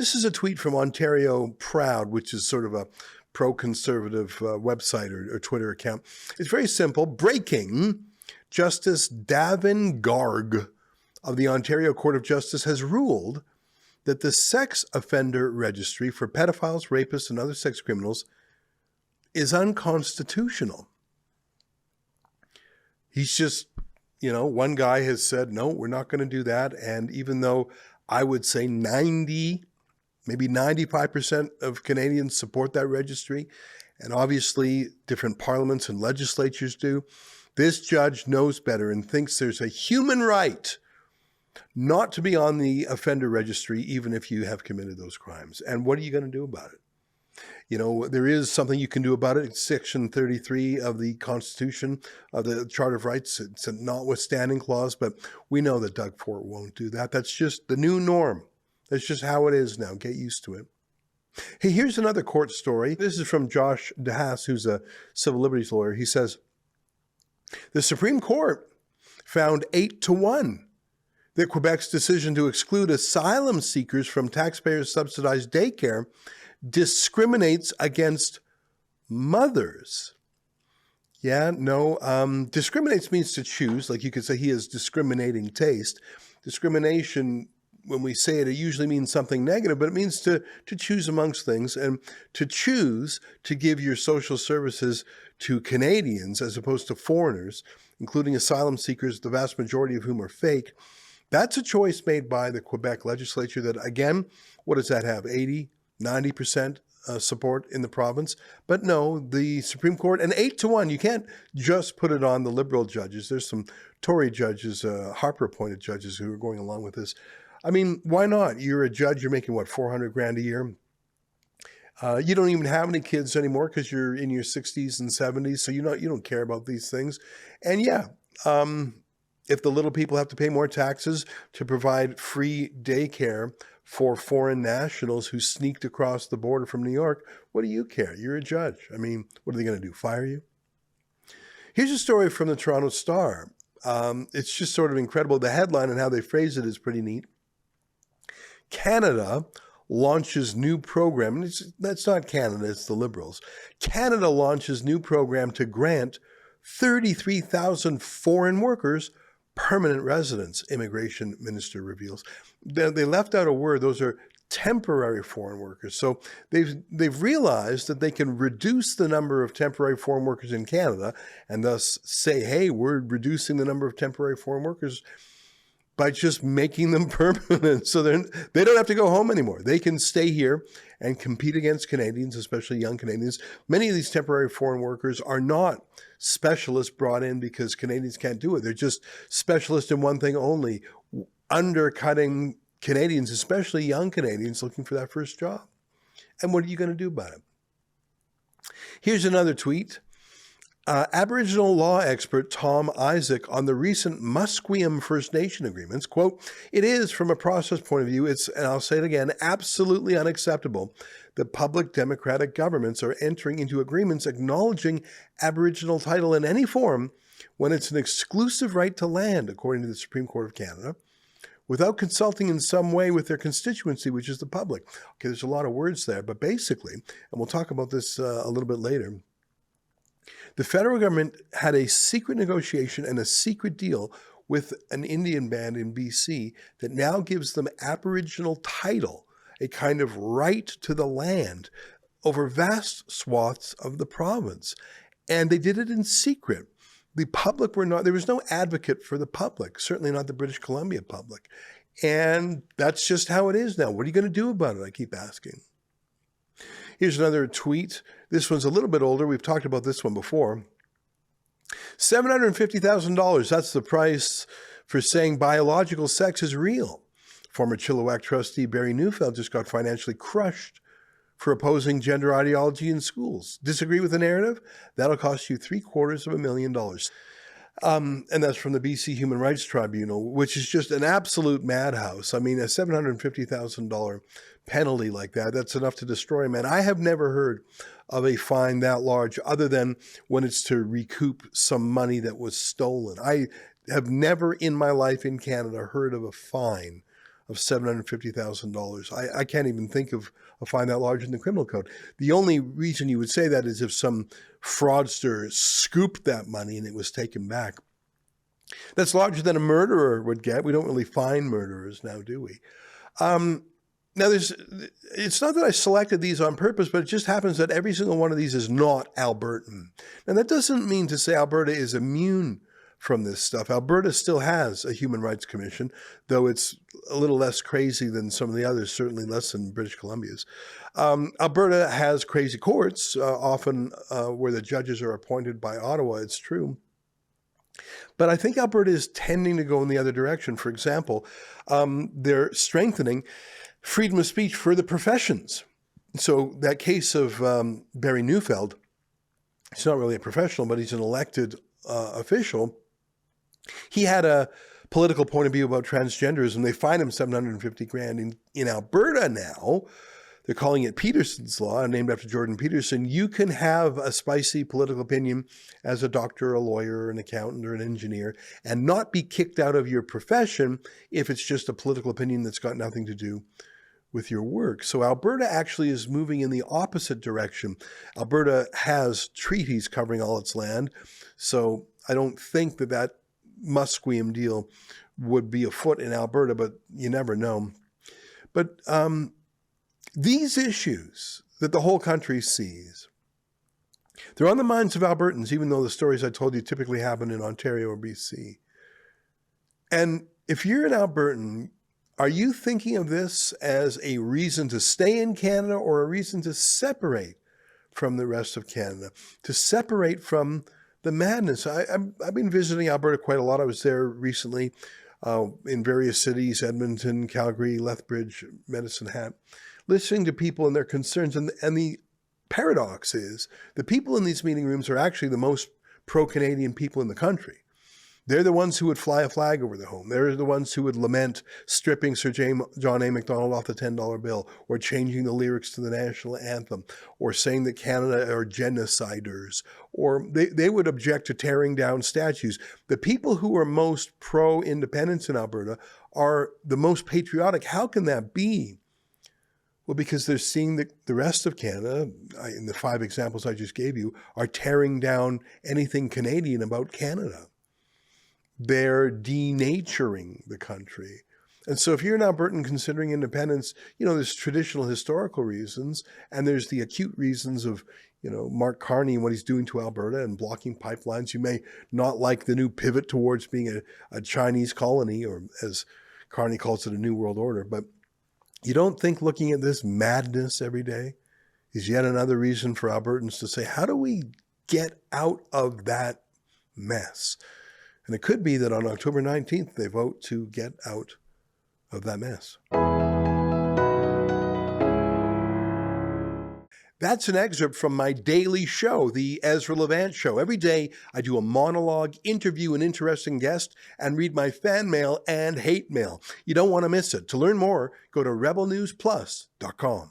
This is a tweet from Ontario Proud, which is sort of a pro-conservative website or Twitter account. It's very simple. Breaking: Justice Davin Garg of the Ontario Court of Justice has ruled that the sex offender registry for pedophiles, rapists, and other sex criminals is unconstitutional. He's just, one guy has said, no, we're not going to do that. And even though I would say 90, maybe 95% of Canadians support that registry, and obviously different parliaments and legislatures do, this judge knows better and thinks there's a human right not to be on the offender registry, even if you have committed those crimes. And what are you going to do about it? There is something you can do about it. It's Section 33 of the Constitution, of the Charter of Rights. It's a notwithstanding clause, but we know that Doug Ford won't do that. That's just the new norm. That's just how it is now. Get used to it. Hey, here's another court story. This is from Josh DeHaas, who's a civil liberties lawyer. He says, the Supreme Court found 8-1 that Quebec's decision to exclude asylum seekers from taxpayer-subsidized daycare discriminates against mothers. Discriminates means to choose. Like you could say he has discriminating taste. Discrimination, when we say it, it usually means something negative, but it means to choose amongst things, and to choose to give your social services to Canadians as opposed to foreigners, including asylum seekers, the vast majority of whom are fake. That's a choice made by the Quebec legislature that, again, what does that have? 80, 90% support in the province. But no, the Supreme Court, and 8-1, you can't just put it on the Liberal judges. There's some Tory judges, Harper-appointed judges who are going along with this. I mean, why not? You're a judge, you're making, $400,000 a year? You don't even have any kids anymore because you're in your 60s and 70s, so you don't care about these things. And if the little people have to pay more taxes to provide free daycare for foreign nationals who sneaked across the border from New York, what do you care? You're a judge. I mean, what are they going to do, fire you? Here's a story from the Toronto Star. It's just sort of incredible. The headline and how they phrase it is pretty neat. Canada launches new program. And that's not Canada, it's the Liberals. Canada launches new program to grant 33,000 foreign workers permanent residence, Immigration Minister reveals. They left out a word. Those are temporary foreign workers. So they've realized that they can reduce the number of temporary foreign workers in Canada and thus say, hey, we're reducing the number of temporary foreign workers by just making them permanent. So they don't have to go home anymore. They can stay here and compete against Canadians, especially young Canadians. Many of these temporary foreign workers are not specialists brought in because Canadians can't do it. They're just specialists in one thing only, undercutting Canadians, especially young Canadians looking for that first job. And what are you going to do about it? Here's another tweet. Aboriginal law expert Tom Isaac on the recent Musqueam First Nation agreements, quote, it is, from a process point of view, and I'll say it again, absolutely unacceptable that public democratic governments are entering into agreements acknowledging Aboriginal title in any form when it's an exclusive right to land, according to the Supreme Court of Canada, without consulting in some way with their constituency, which is the public. Okay, there's a lot of words there, but basically, and we'll talk about this a little bit later, the federal government had a secret negotiation and a secret deal with an Indian band in BC that now gives them Aboriginal title, a kind of right to the land over vast swaths of the province. And they did it in secret. The public there was no advocate for the public, certainly not the British Columbia public. And that's just how it is now. What are you going to do about it? I keep asking. Here's another tweet. This one's a little bit older. We've talked about this one before. $750,000. That's the price for saying biological sex is real. Former Chilliwack trustee Barry Neufeld just got financially crushed for opposing gender ideology in schools. Disagree with the narrative? That'll cost you $750,000. And that's from the BC Human Rights Tribunal, which is just an absolute madhouse. I mean, a $750,000 penalty like that, that's enough to destroy a man. I have never heard of a fine that large other than when it's to recoup some money that was stolen. I have never in my life in Canada heard of a fine of $750,000. I can't even think of a fine that large in the criminal code. The only reason you would say that is if some fraudster scooped that money and it was taken back. That's larger than a murderer would get. We don't really fine murderers now, do we? Now, it's not that I selected these on purpose, but it just happens that every single one of these is not Albertan. And that doesn't mean to say Alberta is immune from this stuff. Alberta still has a Human Rights Commission, though it's a little less crazy than some of the others, certainly less than British Columbia's. Alberta has crazy courts, often where the judges are appointed by Ottawa, it's true. But I think Alberta is tending to go in the other direction. For example, they're strengthening freedom of speech for the professions. So that case of Barry Neufeld, he's not really a professional, but he's an elected official. He had a political point of view about transgenderism. They fined him $750,000 in Alberta now. They're calling it Peterson's Law, named after Jordan Peterson. You can have a spicy political opinion as a doctor, a lawyer, an accountant, or an engineer, and not be kicked out of your profession if it's just a political opinion that's got nothing to do with your work. So Alberta actually is moving in the opposite direction. Alberta has treaties covering all its land, so I don't think that Musqueam deal would be afoot in Alberta, but you never know. But these issues that the whole country sees, they're on the minds of Albertans, even though the stories I told you typically happen in Ontario or BC. And if you're an Albertan, are you thinking of this as a reason to stay in Canada or a reason to separate from the rest of Canada, to separate from the madness? I've been visiting Alberta quite a lot. I was there recently in various cities, Edmonton, Calgary, Lethbridge, Medicine Hat, listening to people and their concerns. And the paradox is the people in these meeting rooms are actually the most pro-Canadian people in the country. They're the ones who would fly a flag over the home. They're the ones who would lament stripping Sir John A. Macdonald off the $10 bill, or changing the lyrics to the national anthem, or saying that Canada are genociders, or they would object to tearing down statues. The people who are most pro-independence in Alberta are the most patriotic. How can that be? Well, because they're seeing that the rest of Canada, in the 5 examples I just gave you, are tearing down anything Canadian about Canada. They're denaturing the country. And so if you're an Albertan considering independence, there's traditional historical reasons, and there's the acute reasons of, Mark Carney and what he's doing to Alberta and blocking pipelines. You may not like the new pivot towards being a Chinese colony, or as Carney calls it, a new world order. But you don't think looking at this madness every day is yet another reason for Albertans to say, how do we get out of that mess? And it could be that on October 19th, they vote to get out of that mess. That's an excerpt from my daily show, The Ezra Levant Show. Every day, I do a monologue, interview an interesting guest, and read my fan mail and hate mail. You don't want to miss it. To learn more, go to rebelnewsplus.com.